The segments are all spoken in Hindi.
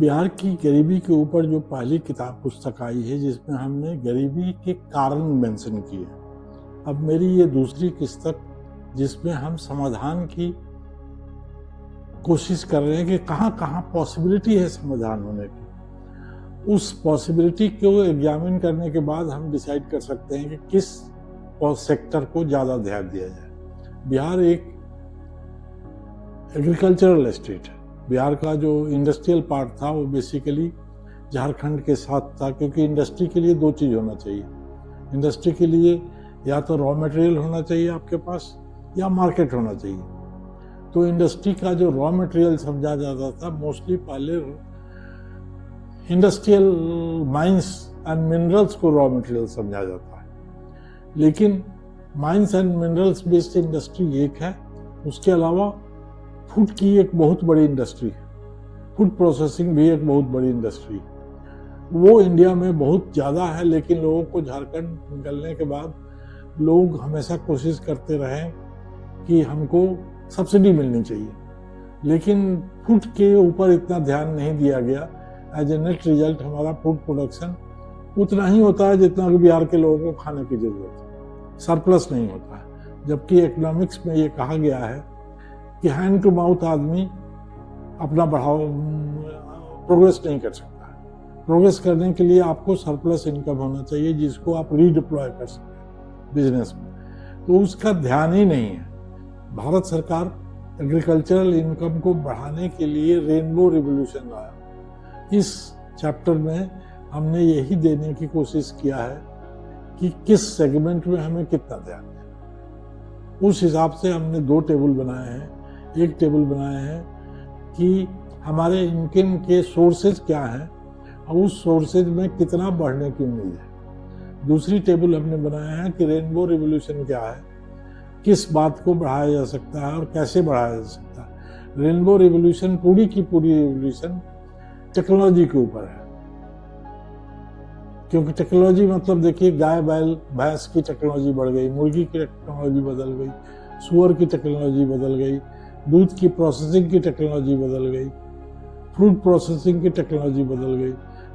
बिहार की गरीबी के ऊपर जो पहली किताब पुस्तक आई है जिसमें हमने गरीबी के कारण मेंशन किए। अब मेरी ये दूसरी पुस्तक जिसमें हम समाधान की कोशिश कर रहे हैं कि कहाँ कहाँ पॉसिबिलिटी है समाधान होने की। उस पॉसिबिलिटी को एग्जामिन करने के बाद हम डिसाइड कर सकते हैं कि किस सेक्टर को ज़्यादा ध्यान दिया जाए। बिहार एक एग्रीकल्चरल स्टेट है। बिहार का जो इंडस्ट्रियल पार्ट था वो बेसिकली झारखंड के साथ था, क्योंकि इंडस्ट्री के लिए दो चीज़ होना चाहिए। इंडस्ट्री के लिए या तो रॉ मटेरियल होना चाहिए आपके पास या मार्केट होना चाहिए। तो इंडस्ट्री का जो रॉ मटेरियल समझा जाता था मोस्टली पहले इंडस्ट्रियल माइंस एंड मिनरल्स को रॉ मटेरियल समझा जाता है, लेकिन mines and minerals based industry एक है। उसके अलावा फूड की एक बहुत बड़ी इंडस्ट्री है, फूड प्रोसेसिंग भी एक बहुत बड़ी इंडस्ट्री है। वो इंडिया में बहुत ज़्यादा है, लेकिन लोगों को झारखंड निकलने के बाद लोग हमेशा कोशिश करते रहे कि हमको सब्सिडी मिलनी चाहिए, लेकिन फूड के ऊपर इतना ध्यान नहीं दिया गया। एज ए नेट रिजल्ट हमारा फूड प्रोडक्शन उतना ही होता है जितना कि बिहार के लोगों को खाने की जरूरत है, सरप्लस नहीं होता है। जबकि इकोनॉमिक्स में ये कहा गया है कि हैंड टू माउथ आदमी अपना बढ़ाव प्रोग्रेस नहीं कर सकता है। प्रोग्रेस करने के लिए आपको सरप्लस इनकम होना चाहिए जिसको आप रीडिप्लॉय कर सकें बिजनेस में, तो उसका ध्यान ही नहीं है। भारत सरकार एग्रीकल्चरल इनकम को बढ़ाने के लिए रेनबो रिवॉल्यूशन लाया। इस चैप्टर में हमने यही देने की कोशिश किया है कि किस सेगमेंट में हमें कितना ध्यान दें। उस हिसाब से हमने दो टेबल बनाए हैं। एक टेबल बनाए हैं कि हमारे इनकम के सोर्सेज क्या हैं और उस सोर्सेज में कितना बढ़ने की उम्मीद है। दूसरी टेबल हमने बनाया है कि रेनबो रिवॉल्यूशन क्या है, किस बात को बढ़ाया जा सकता है और कैसे बढ़ाया जा सकता है। रेनबो रिवॉल्यूशन पूरी की पूरी रिवॉल्यूशन टेक्नोलॉजी के ऊपर है, क्योंकि टेक्नोलॉजी मतलब देखिए गाय बैल भैंस की टेक्नोलॉजी बढ़ गई, मुर्गी की टेक्नोलॉजी बदल गई, सुअर की टेक्नोलॉजी बदल गई, दूध की प्रोसेसिंग की टेक्नोलॉजी बदल गई, फ्रूट प्रोसेसिंग की टेक्नोलॉजी बदल गई।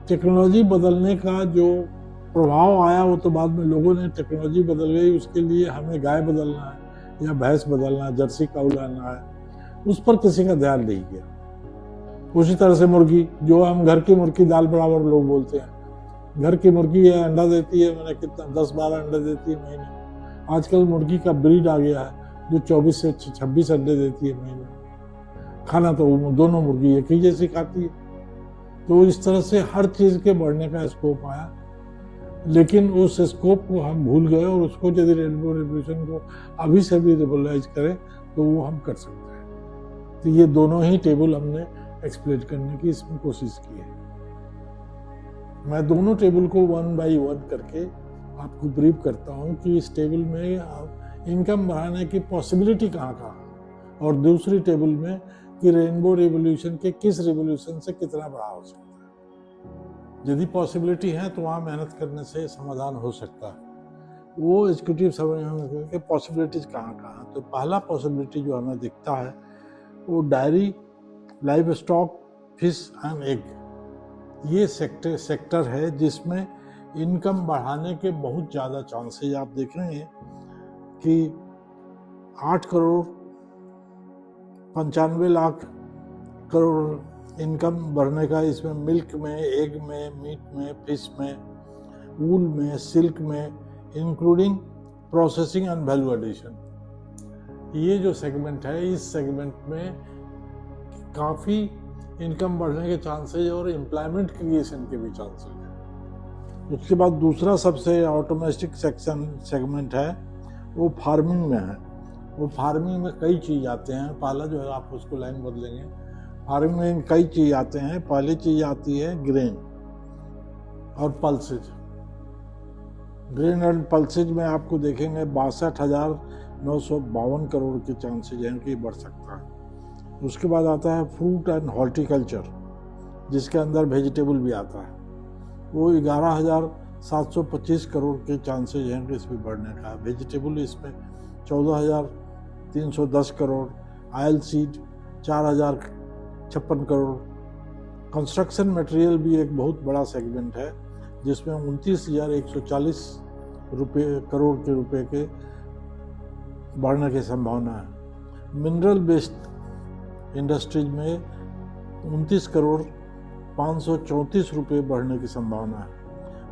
टेक्नोलॉजी बदलने का जो प्रभाव आया वो तो बाद में लोगों ने टेक्नोलॉजी बदल गई, उसके लिए हमें गाय बदलना है या भैंस बदलना है, जर्सी काऊ लाना है, उस पर किसी का ध्यान नहीं किया। उसी तरह से मुर्गी, जो हम घर की मुर्गी दाल बराबर लोग बोलते हैं, घर की मुर्गी है, अंडा देती है, मैंने कितना 10-12 अंडे देती है महीने। आजकल मुर्गी का ब्रीड आ गया है जो 24 से 26 अंडे देती है महीने। खाना तो दोनों मुर्गी एक ही जैसी खाती है। तो इस तरह से हर चीज के बढ़ने का स्कोप आया, लेकिन उस स्कोप को हम भूल गए और उसको यदि रेनबो रिवॉल्यूशन को अभी से भी रिवॉल्यूशन करें तो वो हम कर सकते हैं। तो ये दोनों ही टेबल हमने एक्सप्लेन करने की इसमें कोशिश की है। मैं दोनों टेबल को 1 बाय 1 करके आपको ब्रीफ करता हूँ कि इस टेबल में इनकम बढ़ाने की पॉसिबिलिटी कहाँ कहाँ, और दूसरी टेबल में कि रेनबो रिवॉल्यूशन के किस रिवॉल्यूशन से कितना बढ़ा हो सकता है। यदि पॉसिबिलिटी है तो वहाँ मेहनत करने से समाधान हो सकता है। वो एग्जीक्यूटिव समझ के पॉसिबिलिटीज कहाँ कहाँ। तो पहला पॉसिबिलिटी जो हमें दिखता है वो diary, live stock, fish and egg, ये सेक्टर है जिसमें इनकम बढ़ाने के बहुत ज़्यादा चांसेज आप देख रहे हैं कि 8 करोड़ 95 लाख करोड़ इनकम बढ़ने का इसमें मिल्क में, एग में, मीट में, फिश में, वूल में, सिल्क में, including processing and value addition. ये जो सेगमेंट है, इस सेगमेंट में काफ़ी इनकम बढ़ने के चांसेज और एम्प्लॉयमेंट क्रिएशन के भी चांसेज हैं। उसके बाद दूसरा सबसे ऑटोमेटिक सेगमेंट है वो फार्मिंग में है। वो फार्मिंग में कई चीज़ आते हैं। पहला जो है, आप उसको लाइन बदलेंगे, फार्मिंग में कई चीज़ आते हैं। पहली चीज़ आती है ग्रेन और पल्सेज। ग्रेन एंड पल्सेज में आपको देखेंगे 62,952 करोड़ के चांसेज हैं कि बढ़ सकता है। उसके बाद आता है फ्रूट एंड हॉर्टिकल्चर, जिसके अंदर वेजिटेबल भी आता है। वो 11,725 करोड़ के चांसेज हैं कि इसमें बढ़ने का। वेजिटेबल इसमें 14,310 crore, oil seed 4,056 crore, construction material भी एक बहुत बड़ा सेगमेंट है जिसमें 29,140 करोड़ के रुपए के बढ़ने की संभावना है। मिनरल बेस्ड इंडस्ट्रीज में 29 करोड़ 534 रुपये बढ़ने की संभावना है।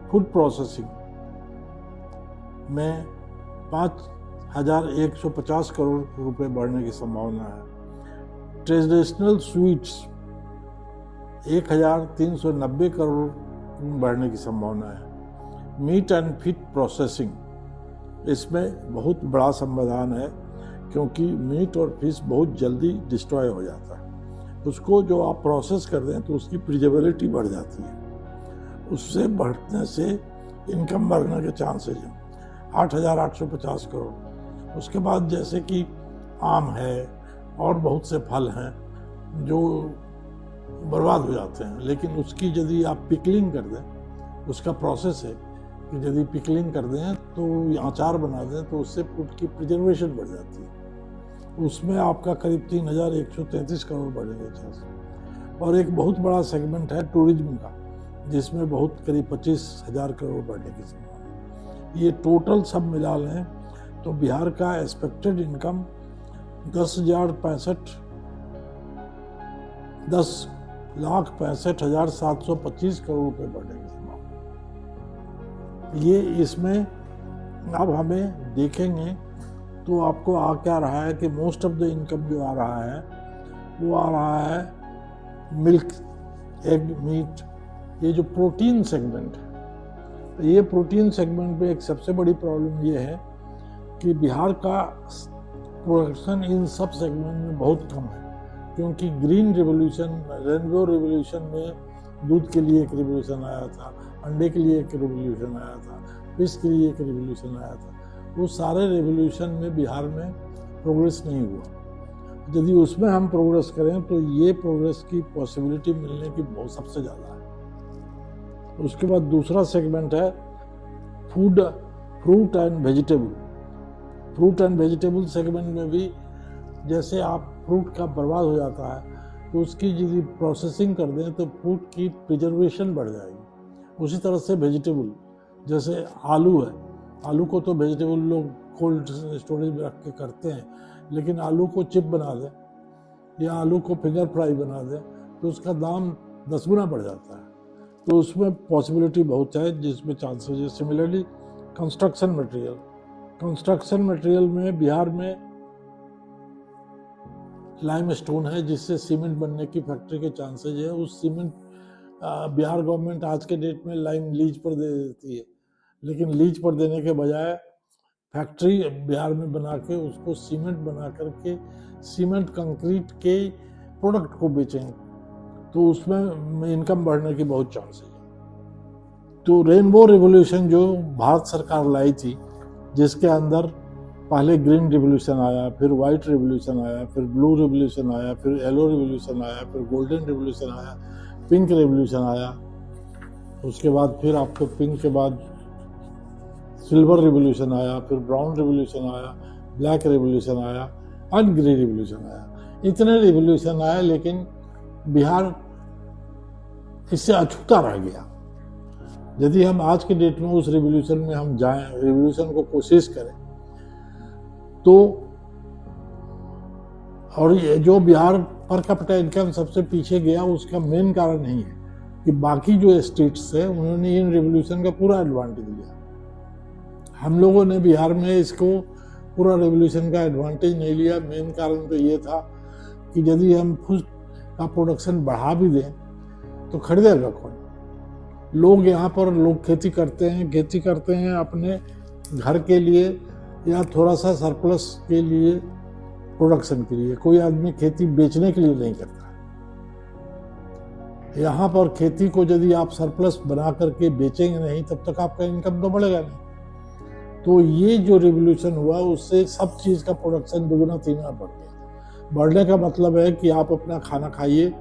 फूड प्रोसेसिंग में 5,150 करोड़ रुपए बढ़ने की संभावना है। ट्रेडिशनल स्वीट्स 1,390 करोड़ बढ़ने की संभावना है। मीट एंड फिश प्रोसेसिंग, इसमें बहुत बड़ा समाधान है क्योंकि मीट और फिश बहुत जल्दी डिस्ट्रॉय हो जाता है। उसको जो आप प्रोसेस कर दें तो उसकी प्रिजर्वेबिलिटी बढ़ जाती है, उससे बढ़ने से इनकम बढ़ने के चांसेज हैं। 8,850 करोड़। उसके बाद जैसे कि आम है और बहुत से फल हैं जो बर्बाद हो जाते हैं, लेकिन उसकी यदि आप पिकलिंग कर दें, उसका प्रोसेस है कि यदि पिकलिंग कर दें तो अचार बना दें तो उससे फूड की प्रिजर्वेशन बढ़ जाती है। उसमें आपका करीब 3,133 करोड़ बढ़ेंगे चांस। और एक बहुत बड़ा सेगमेंट है टूरिज्म का, जिसमें बहुत करीब 25,000 करोड़ बढ़ने की संभावना। ये टोटल सब मिला लें तो बिहार का एक्सपेक्टेड इनकम 10,65,725 करोड़ रुपए बढ़ने की संभावना। ये इसमें अब हमें देखेंगे तो आपको आ क्या रहा है कि मोस्ट ऑफ द इनकम जो आ रहा है वो आ रहा है मिल्क, एग, मीट, ये जो प्रोटीन सेगमेंट है। ये प्रोटीन सेगमेंट में एक सबसे बड़ी प्रॉब्लम ये है कि बिहार का प्रोडक्शन इन सब सेगमेंट में बहुत कम है, क्योंकि ग्रीन रिवोल्यूशन, रेनबो रिवोल्यूशन में दूध के लिए एक रिवोल्यूशन आया था, अंडे के लिए एक रिवोल्यूशन आया था, फिश के लिए एक रिवोल्यूशन आया था। वो सारे रिवोल्यूशन में बिहार में प्रोग्रेस नहीं हुआ। यदि उसमें हम प्रोग्रेस करें तो ये प्रोग्रेस की पॉसिबिलिटी मिलने की बहुत सबसे ज़्यादा है। उसके बाद दूसरा सेगमेंट है fruit and vegetable. Fruit and vegetable segment में भी जैसे आप फ्रूट का बर्बाद हो जाता है तो उसकी यदि प्रोसेसिंग कर दें तो फ्रूट की प्रिजर्वेशन बढ़ जाएगी। उसी तरह से वेजिटेबल, जैसे आलू है, आलू को तो वेजिटेबल लोग कोल्ड स्टोरेज में रख के करते हैं, लेकिन आलू को चिप बना दें या आलू को फिंगर फ्राई बना दें तो उसका दाम 10 गुना बढ़ जाता है। तो उसमें पॉसिबिलिटी बहुत है जिसमें चांसेस है। सिमिलरली कंस्ट्रक्शन मटेरियल में बिहार में लाइम स्टोन है जिससे सीमेंट बनने की फैक्ट्री के चांसेज है। उस सीमेंट बिहार गवर्नमेंट आज के डेट में लाइम लीज पर दे देती है, लेकिन लीज पर देने के बजाय फैक्ट्री बिहार में बना के उसको सीमेंट बना करके सीमेंट कंक्रीट के प्रोडक्ट को बेचेंगे तो उसमें इनकम बढ़ने की बहुत चांसेस है। तो रेनबो रिवोल्यूशन जो भारत सरकार लाई थी, जिसके अंदर पहले ग्रीन रिवोल्यूशन आया, फिर वाइट रिवोल्यूशन आया, फिर ब्लू रिवोल्यूशन आया, फिर येलो रिवोल्यूशन आया, फिर गोल्डन रिवोल्यूशन आया, पिंक रिवोल्यूशन आया, उसके बाद फिर आपको पिंक के बाद सिल्वर रिवोल्यूशन आया, फिर ब्राउन रिवोल्यूशन आया, ब्लैक रिवोल्यूशन आया और ग्रीन रिवोल्यूशन आया। इतने रिवोल्यूशन आए लेकिन बिहार इससे अछूता रह गया। यदि हम आज के डेट में उस रिवोल्यूशन में हम जाएं, रिवोल्यूशन को कोशिश करें तो, और ये जो बिहार पर कैपिटा इनकम सबसे पीछे गया उसका मेन कारण नहीं है कि बाकी जो स्टेट्स है उन्होंने इन रिवोल्यूशन का पूरा एडवांटेज लिया। हम लोगों ने बिहार में इसको पूरा रिवोल्यूशन का एडवांटेज नहीं लिया। मेन कारण तो ये था कि यदि हम फूड का प्रोडक्शन बढ़ा भी दें तो खरीदेगा कौन? लोग यहाँ पर लोग खेती करते हैं अपने घर के लिए या थोड़ा सा सरप्लस के लिए, प्रोडक्शन के लिए। कोई आदमी खेती बेचने के लिए नहीं करता। यहाँ पर खेती को यदि आप सरप्लस बना करके बेचेंगे नहीं तब तक आपका इनकम तो बढ़ेगा नहीं। तो ये जो रिवोल्यूशन हुआ उससे सब चीज़ का प्रोडक्शन दुगुना तीगुना बढ़ गया। बढ़ने का मतलब है कि आप अपना खाना खाइए,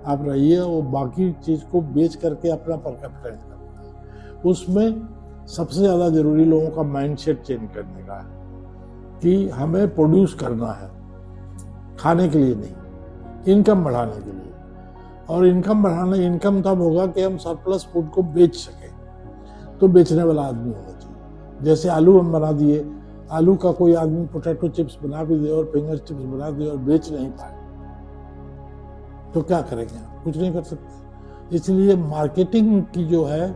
आप रहिए और बाकी चीज़ को बेच करके अपना पर कैपिटा इनकम। उसमें सबसे ज़्यादा ज़रूरी लोगों का माइंडसेट चेंज करने का है कि हमें प्रोड्यूस करना है, खाने के लिए नहीं, इनकम बढ़ाने के लिए। और इनकम बढ़ाना, इनकम तब होगा कि हम सरप्लस फूड को बेच सकें, तो बेचने वाला आदमी होना चाहिए। जैसे आलू हम बना दिए, आलू का कोई आदमी पोटैटो चिप्स बना भी दे और फिंगर चिप्स बना दे और बेच नहीं पाए तो क्या करेंगे? कुछ नहीं कर सकते। इसलिए मार्केटिंग की जो है,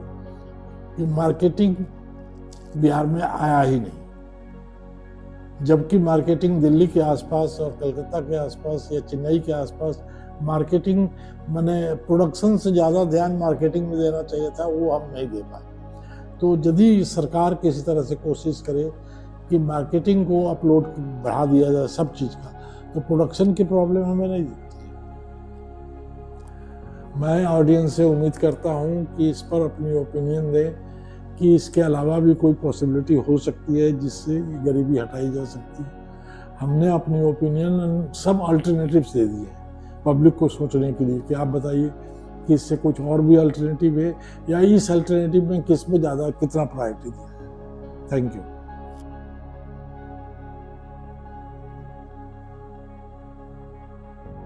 कि मार्केटिंग बिहार में आया ही नहीं, जबकि मार्केटिंग दिल्ली के आसपास और कलकत्ता के आसपास या चेन्नई के आसपास मार्केटिंग, माने प्रोडक्शन से ज़्यादा ध्यान मार्केटिंग में देना चाहिए था, वो हम नहीं दे पाए। तो यदि सरकार किसी तरह से कोशिश करे कि मार्केटिंग को अपलोड बढ़ा दिया जाए सब चीज़ का, तो प्रोडक्शन की प्रॉब्लम हमें नहीं दिखती। मैं ऑडियंस से उम्मीद करता हूं कि इस पर अपनी ओपिनियन दें कि इसके अलावा भी कोई पॉसिबिलिटी हो सकती है जिससे गरीबी हटाई जा सकती है। हमने अपनी ओपिनियन सब अल्टरनेटिव्स दे दिए पब्लिक को सोचने के लिए कि आप बताइए कि इससे कुछ और भी अल्टरनेटिव है या इस अल्टरनेटिव में किस में ज़्यादा कितना प्रायोरिटी दिया है। Thank you.